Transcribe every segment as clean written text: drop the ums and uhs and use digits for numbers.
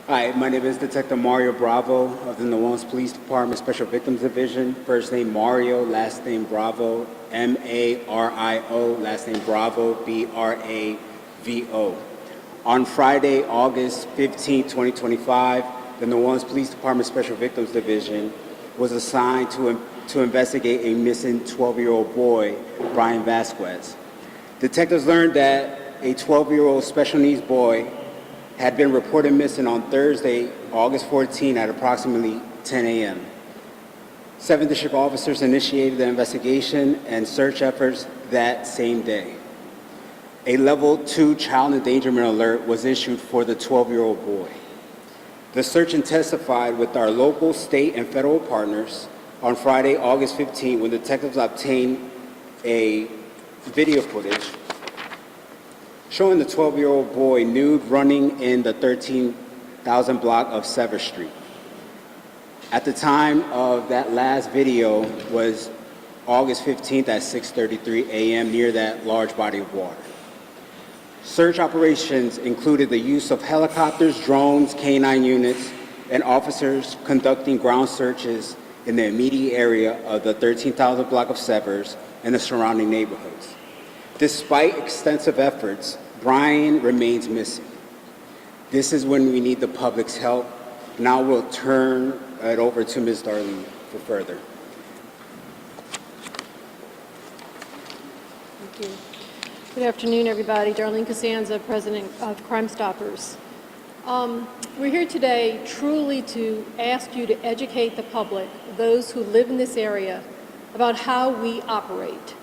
Hi, my name is Detective Mario Bravo of the New Orleans Police Department Special Victims Division. First name Mario, last name Bravo, M-A-R-I-O, last name Bravo, B-R-A-V-O. On Friday, August 15, 2025, the New Orleans Police Department Special Victims Division was assigned to investigate a missing 12-year-old boy, Bryan Vasquez. Detectives learned that a 12-year-old special needs boy had been reported missing on Thursday, August 14 at approximately 10 a.m. 7 district officers initiated the investigation and search efforts that same day. A level 2 child endangerment alert was issued for the 12-year-old boy. The search intensified with our local, state, and federal partners on Friday, August 15, when detectives obtained a video footage showing the 12-year-old boy nude running in the 13,000 block of Sever Street. At the time of that last video was August 15th at 6:33 a.m. near that large body of water. Search operations included the use of helicopters, drones, canine units, and officers conducting ground searches in the immediate area of the 13,000 block of Severs and the surrounding neighborhoods. Despite extensive efforts, Bryan remains missing. This is when we need the public's help. Now we'll turn it over to Ms. Darlene for further. Thank you. Good afternoon, everybody. Darlene Costanza, President of Crime Stoppers. We're here today truly to ask you to educate the public, those who live in this area, about how we operate.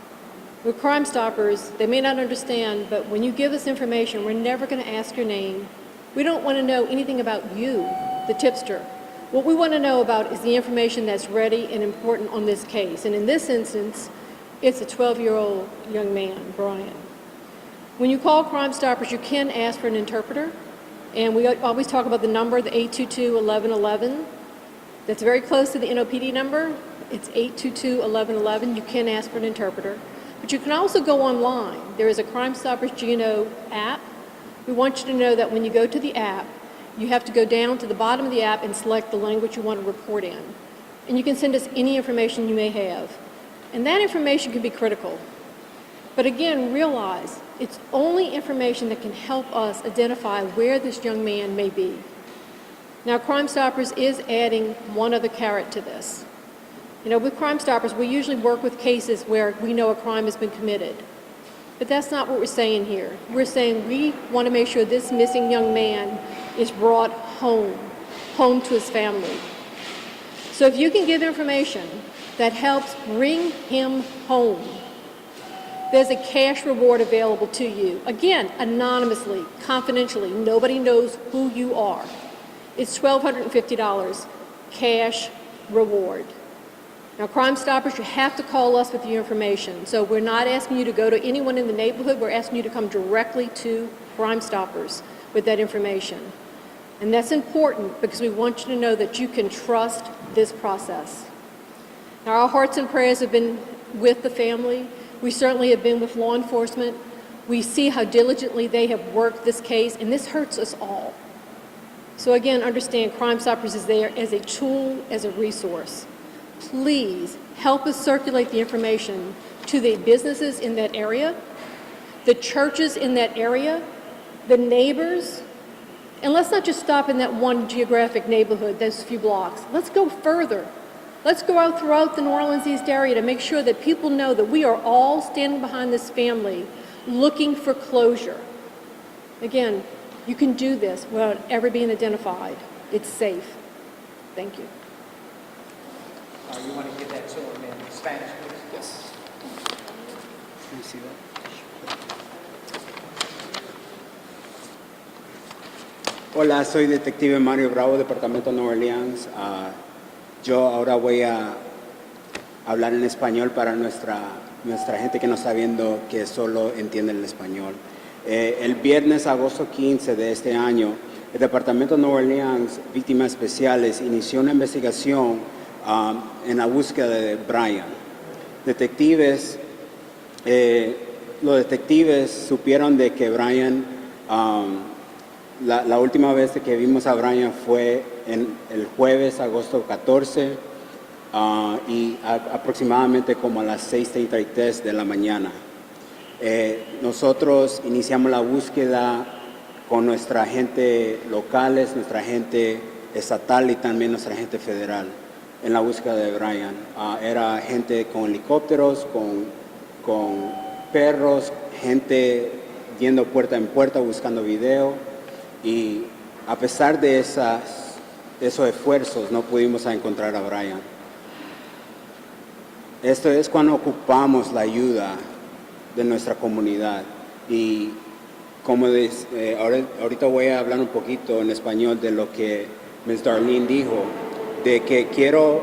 With Crime Stoppers, they may not understand, but when you give us information, we're never going to ask your name. We don't want to know anything about you, the tipster. What we want to know about is the information that's ready and important on this case. And in this instance, it's a 12-year-old young man, Bryan. When you call Crime Stoppers, you can ask for an interpreter. And we always talk about the number, the 822-1111. That's very close to the NOPD number. It's 822-1111. You can ask for an interpreter. But you can also go online. There is a Crime Stoppers GNO app. We want you to know that when you go to the app, you have to go down to the bottom of the app and select the language you want to report in. And you can send us any information you may have. And that information can be critical. But again, realize it's only information that can help us identify where this young man may be. Now, Crime Stoppers is adding one other carrot to this. You know, with Crime Stoppers, we usually work with cases where we know a crime has been committed. But that's not what we're saying here. We're saying we want to make sure this missing young man is brought home to his family. So if you can give information that helps bring him home, there's a cash reward available to you. Again, anonymously, confidentially, nobody knows who you are. It's $1,250 cash reward. Now, Crime Stoppers, you have to call us with your information. So we're not asking you to go to anyone in the neighborhood. We're asking you to come directly to Crime Stoppers with that information. And that's important because we want you to know that you can trust this process. Now, our hearts and prayers have been with the family. We certainly have been with law enforcement. We see how diligently they have worked this case, and this hurts us all. So again, understand Crime Stoppers is there as a tool, as a resource. Please help us circulate the information to the businesses in that area, the churches in that area, the neighbors, and let's not just stop in that one geographic neighborhood, those few blocks. Let's go further. Let's go out throughout the New Orleans East area to make sure that people know that we are all standing behind this family looking for closure. Again, you can do this without ever being identified. It's safe. Thank you. You want to give that to him in Spanish, please? Yes. Can you see that? Hola, soy Detective Mario Bravo, Departamento de Nueva Orleans. Yo ahora voy a hablar en español para nuestra gente que no está viendo, que solo entiende el español. El viernes, agosto 15 de este año, el Departamento de Nueva Orleans, Víctimas Especiales, inició una investigación en la búsqueda de Bryan. Los detectives supieron de que Bryan La última vez que vimos a Bryan fue en el jueves, agosto 14, y aproximadamente como a las 6:33 de la mañana. Nosotros iniciamos la búsqueda con nuestra gente locales, nuestra gente estatal y también nuestra gente federal en la búsqueda de Bryan. Era gente con helicópteros, con perros, gente yendo puerta en puerta buscando video, y a pesar de esos esfuerzos no pudimos encontrar a Bryan. Esto es cuando ocupamos la ayuda de nuestra comunidad, y como ahorita voy a hablar un poquito en español de lo que Ms. Darlene dijo, de que quiero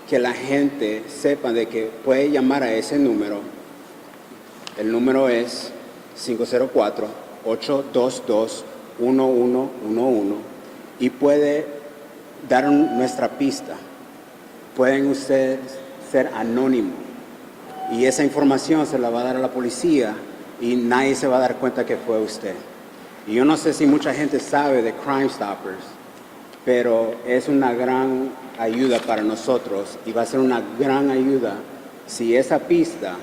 que la gente sepa de que puede llamar a ese número. El número es 504-822-1111 y puede dar nuestra pista. Pueden ustedes ser anónimos y esa información se la va a dar a la policía y nadie se va a dar cuenta que fue usted. Y yo no sé si mucha gente sabe de Crime Stoppers, pero es una gran ayuda para nosotros y va a ser una gran ayuda si esa pista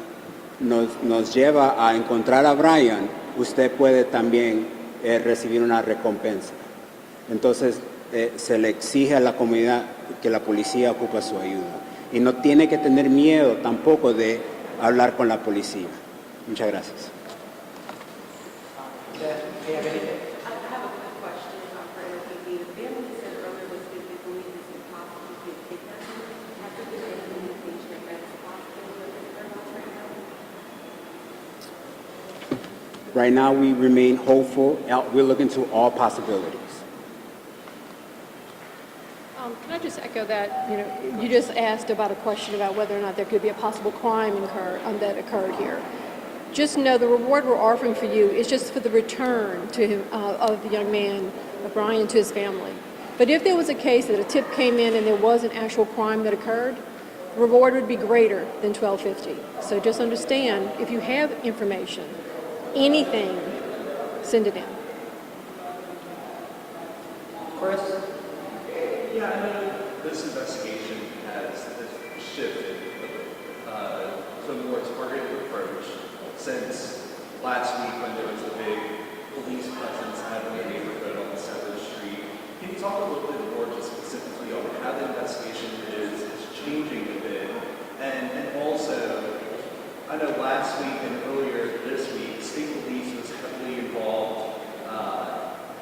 nos lleva a encontrar a Bryan. Usted puede también recibir una recompensa. Entonces se le exige a la comunidad que la policía ocupe su ayuda y no tiene que tener miedo tampoco de hablar con la policía. Muchas gracias. Do you have anything? I have a question for LPD. The family said earlier this week they believe it's impossible to get kidnapped. Have there been any indication that that's possible with their house right now? Right now we remain hopeful. We're looking to all possibilities. Can I just echo that? You just asked about a question about whether or not there could be a possible crime that occurred here. Just know the reward we're offering for you is just for the return to him, of the young man, of Bryan, to his family. But if there was a case that a tip came in and there was an actual crime that occurred, the reward would be greater than $12.50. So just understand, if you have information, anything, send it in. Chris? Yeah, I know this investigation has shifted to a more targeted approach since last week when there was a big police presence out in the neighborhood on 7th Street. Can you talk a little bit more just specifically on how the investigation is changing a bit? And also, I know last week and earlier this week, state police was heavily involved.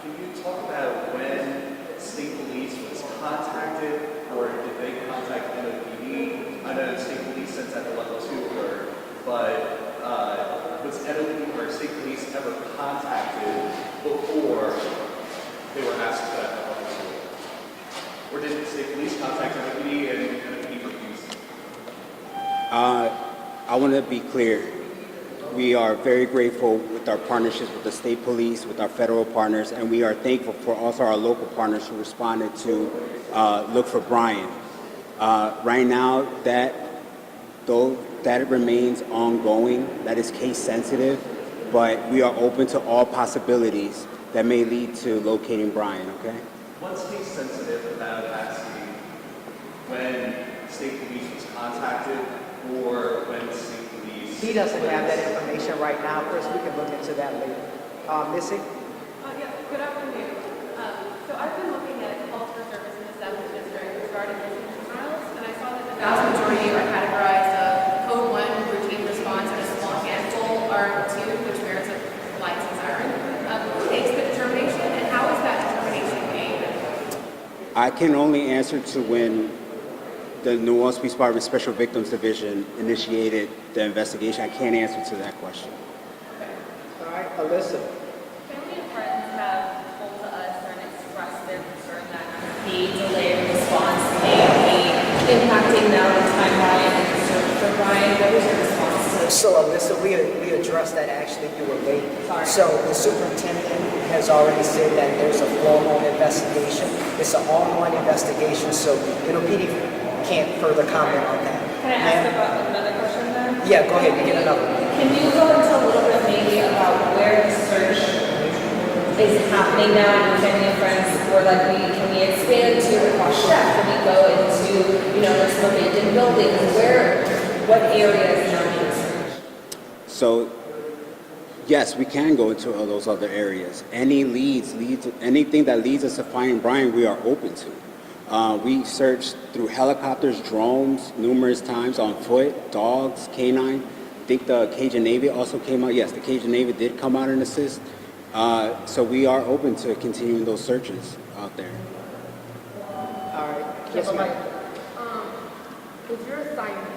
Can you talk about when state police was contacted, or did they contact NOPD? I know state police sent out a level 2 alert, but was NOPD or state police ever contacted before they were asked for that level 2? Or did state police contact NOPD and NOPD refused? I want to be clear. We are very grateful with our partnerships with the state police, with our federal partners, and we are thankful for also our local partners who responded to look for Bryan. Right now, that remains ongoing. That is case sensitive, but we are open to all possibilities that may lead to locating Bryan, okay? What's case sensitive about asking when state police was contacted or when state police... He doesn't have that information right now, Chris. We can look into that later. Missy? Yeah, good afternoon. So I've been looking at calls for service in the 7th District regarding missing juveniles, and I saw that the vast majority are categorized Code 1, routine response, and a small handful are 2, which merits a lights and siren. Who makes the determination, and how is that determination made? I can only answer to when the New Orleans Police Department Special Victims Division initiated the investigation. I can't answer to that question. All right, Alyssa. Family and friends have told us and expressed their concern that the delayed response may be impacting now the timeline and the search for Bryan. What is your response to this? So, Alyssa, we addressed that actually. You were late. Sorry. So, the superintendent has already said that there's a formal investigation. It's an ongoing investigation, so NOPD can't further comment on that. Can I ask about another question then? Yeah, go ahead. You get another one. Can you go into a little bit maybe about where the search is happening now in your family and friends? Or like, can we expand to across chef? Can we go into, there's abandoned buildings? What areas now being searched? So, yes, we can go into all those other areas. Any anything that leads us to find Bryan, we are open to. We searched through helicopters, drones, numerous times, on foot, dogs, canine. I think the Cajun Navy also came out. Yes, the Cajun Navy did come out and assist. So we are open to continuing those searches out there. All right. Yes, ma'am. Is your assignment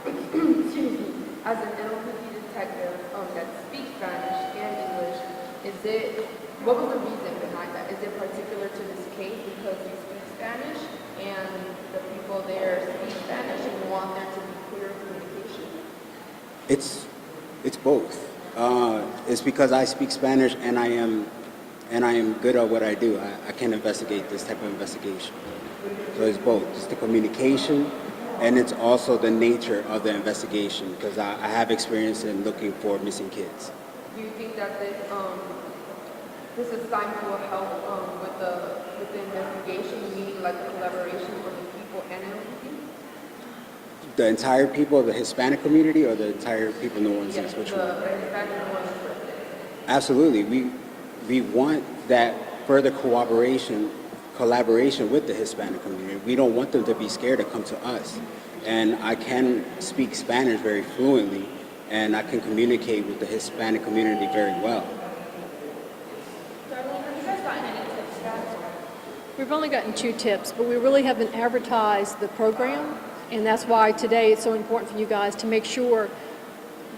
excuse me, as an NLPD detective that speaks Spanish and English, what was the reason behind that? Is it particular to this case because you speak Spanish and the people there speak Spanish and you want there to be clear communication? It's both. It's because I speak Spanish and I am good at what I do. I can investigate this type of investigation. So it's both. It's the communication, and it's also the nature of the investigation, because I have experience in looking for missing kids. Do you think that this assignment will help with the investigation, meaning like the collaboration with the people and NLPD? The entire people of the Hispanic community, or the entire people in New Orleans? Yes, Which the one? Hispanic New Orleans person. Absolutely. We want that further collaboration with the Hispanic community. We don't want them to be scared to come to us. And I can speak Spanish very fluently, and I can communicate with the Hispanic community very well. Darlene, have you guys gotten any tips yet? We've only gotten 2 tips, but we really haven't advertised the program, and that's why today it's so important for you guys to make sure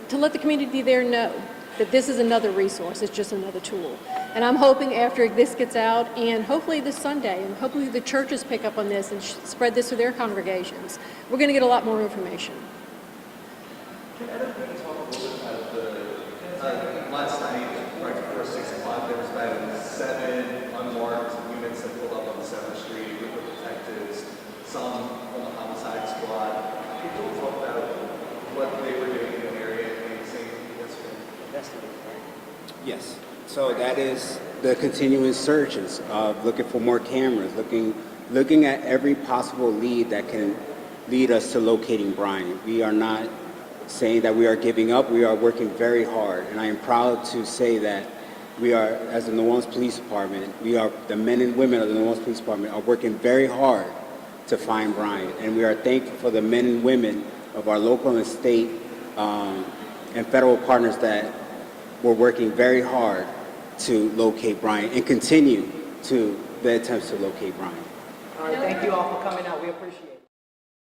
to let the community there know that this is another resource, it's just another tool. And I'm hoping after this gets out, and hopefully this Sunday, and hopefully the churches pick up on this and spread this to their congregations, we're going to get a lot more information. Can everybody talk a little bit about the last night, right before 6 o'clock, there was about 7 unmarked units that pulled up on 7th Street, a group of detectives, some from the homicide squad. Can you talk about what they were doing in the area and saying yesterday? Yes. So that is the continuous searches of looking for more cameras, looking at every possible lead that can lead us to locating Bryan. We are not saying that we are giving up. We are working very hard, and I am proud to say that we are, as the New Orleans Police Department, the men and women of the New Orleans Police Department are working very hard to find Bryan, and we are thankful for the men and women of our local and state and federal partners that were working very hard to locate Bryan and continue to the attempts to locate Bryan. All right. Thank you all for coming out. We appreciate it.